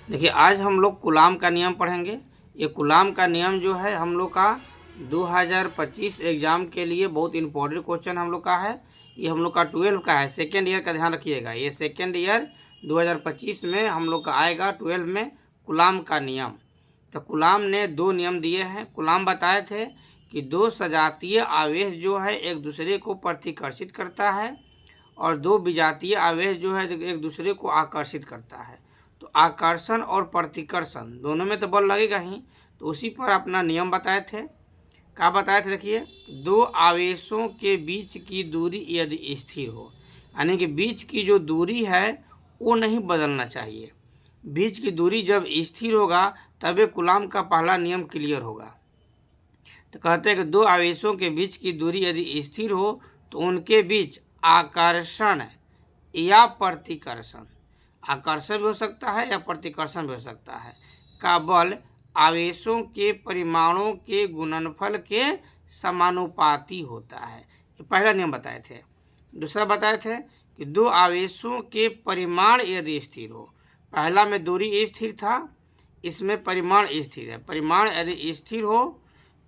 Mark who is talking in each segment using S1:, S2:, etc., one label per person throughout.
S1: देखिए आज हम लोग कूलाम का नियम पढ़ेंगे। ये कूलाम का नियम जो है हम लोग का 2025 एग्ज़ाम के लिए बहुत इंपॉर्टेंट क्वेश्चन हम लोग का है। ये हम लोग का 12 का है, सेकेंड ईयर का, ध्यान रखिएगा। ये सेकेंड ईयर 2025 में हम लोग का आएगा 12 में कूलाम का नियम। तो कूलाम ने दो नियम दिए हैं। कूलाम बताए थे कि दो सजातीय आवेश जो है एक दूसरे को प्रतिकर्षित करता है और दो विजातीय आवेश जो है एक दूसरे को आकर्षित करता है। तो आकर्षण और प्रतिकर्षण दोनों में तो बल लगेगा ही, तो उसी पर अपना नियम बताए थे। क्या बताए थे? देखिए, दो आवेशों के बीच की दूरी यदि स्थिर हो, यानी कि बीच की जो दूरी है वो नहीं बदलना चाहिए। बीच की दूरी जब स्थिर होगा तभी कूलाम का पहला नियम क्लियर होगा। तो कहते हैं कि दो आवेशों के बीच की दूरी यदि स्थिर हो तो उनके बीच आकर्षण या प्रतिकर्षण, आकर्षण भी हो सकता है या प्रतिकर्षण भी हो सकता है, का बल आवेशों के परिमाणों के गुणनफल के समानुपाती होता है। ये पहला नियम बताए थे। दूसरा बताए थे कि दो आवेशों के परिमाण यदि स्थिर हो, पहला में दूरी स्थिर था, इसमें परिमाण स्थिर है। परिमाण यदि स्थिर हो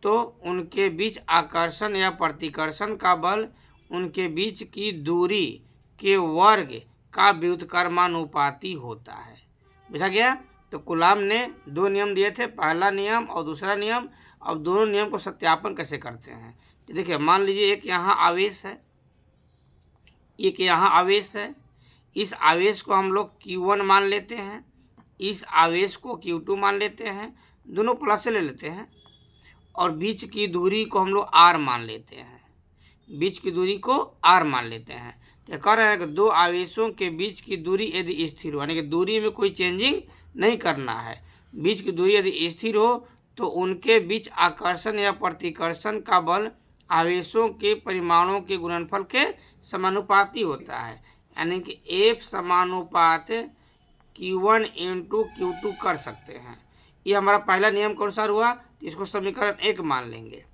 S1: तो उनके बीच आकर्षण या प्रतिकर्षण का बल उनके बीच की दूरी के वर्ग का व्युत्क्रमानुपाती होता है। बुझा गया? तो कूलाम ने दो नियम दिए थे, पहला नियम और दूसरा नियम। अब दोनों नियम को सत्यापन कैसे करते हैं? तो देखिए, मान लीजिए एक यहाँ आवेश है, एक यहाँ आवेश है। इस आवेश को हम लोग Q1 मान लेते हैं, इस आवेश को Q2 मान लेते हैं, दोनों प्लस से ले लेते हैं, और बीच की दूरी को हम लोग R मान लेते हैं। बीच की दूरी को R मान लेते हैं। तो कह रहे हैं कि दो आवेशों के बीच की दूरी यदि स्थिर हो, यानी कि दूरी में कोई चेंजिंग नहीं करना है, बीच की दूरी यदि स्थिर हो तो उनके बीच आकर्षण या प्रतिकर्षण का बल आवेशों के परिमाणों के गुणनफल के समानुपाती होता है। यानी कि F समानुपात Q1 इंटू Q2 कर सकते हैं। ये हमारा पहला नियम के अनुसार हुआ, इसको समीकरण 1 मान लेंगे।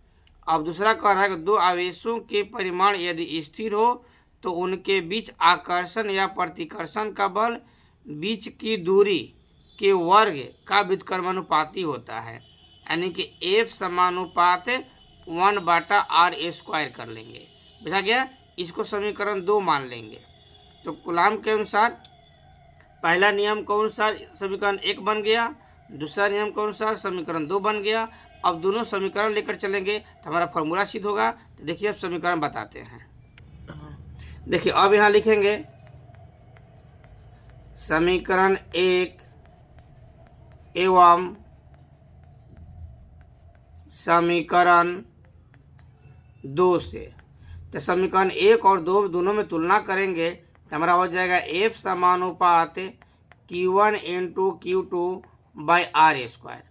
S1: अब दूसरा कह रहा है कि दो आवेशों के परिमाण यदि स्थिर हो तो उनके बीच आकर्षण या प्रतिकर्षण का बल बीच की दूरी के वर्ग का व्युत्क्रमानुपाती होता है। यानी कि F समानुपात 1/r² कर लेंगे। बुझा गया? इसको समीकरण 2 मान लेंगे। तो कूलाम के अनुसार पहला नियम के अनुसार समीकरण 1 बन गया, दूसरा नियम के अनुसार समीकरण 2 बन गया। अब दोनों समीकरण लेकर चलेंगे तो हमारा फॉर्मूला सिद्ध होगा। तो देखिए, अब समीकरण बताते हैं। देखिए, अब यहाँ लिखेंगे समीकरण 1 एवं समीकरण 2 से। तो समीकरण 1 और 2 दोनों में तुलना करेंगे तो हमारा हो जाएगा F समानुपात Q1 इंटू Q2/r²।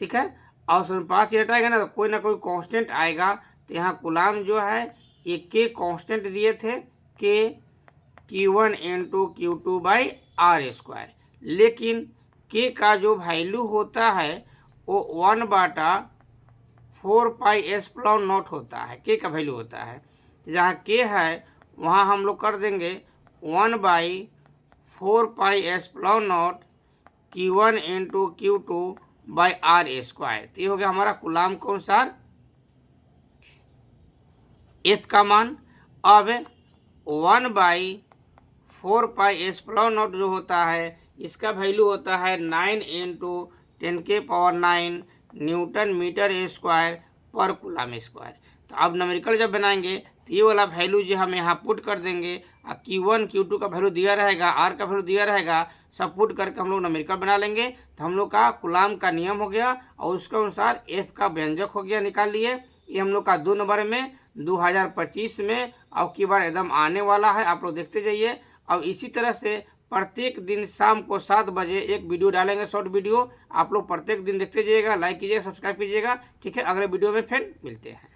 S1: ठीक है? और समानुपात से हटाएगा ना तो कोई ना कोई कांस्टेंट आएगा। तो यहाँ कूलाम जो है एक के कांस्टेंट दिए थे, के Q1 इंटू Q2/r², लेकिन के का जो वैल्यू होता है वो 1/4πs∗0 होता है। के का वैल्यू होता है, तो जहाँ के है वहाँ हम लोग कर देंगे 1/4πs∗0 Q1 इंटू Q2/r²। तो ये हो गया हमारा कूलाम के अनुसार F का मान। अब 1/4πs∗0 जो होता है इसका वैल्यू होता है 9 × 10⁹ न्यूटन मीटर स्क्वायर पर कूलाम स्क्वायर। तो अब न्यूमेरिकल जब बनाएंगे तो ये वाला वैल्यू जो हम यहाँ पुट कर देंगे, और Q1 Q2 का वैल्यू दिया रहेगा, R का वैल्यू दिया रहेगा, सब पुट करके हम लोग न्यूमेरिकल बना लेंगे। तो हम लोग का कूलाम का नियम हो गया और उसके अनुसार F का व्यंजक हो गया, निकाल लिए। ये हम लोग का 2 नंबर में 2025 में अब की बार एकदम आने वाला है, आप लोग देखते जाइए। अब इसी तरह से प्रत्येक दिन शाम को 7 बजे एक वीडियो डालेंगे, शॉर्ट वीडियो। आप लोग प्रत्येक दिन देखते जाइएगा, लाइक कीजिएगा, सब्सक्राइब कीजिएगा। ठीक है? अगले वीडियो में फिर मिलते हैं।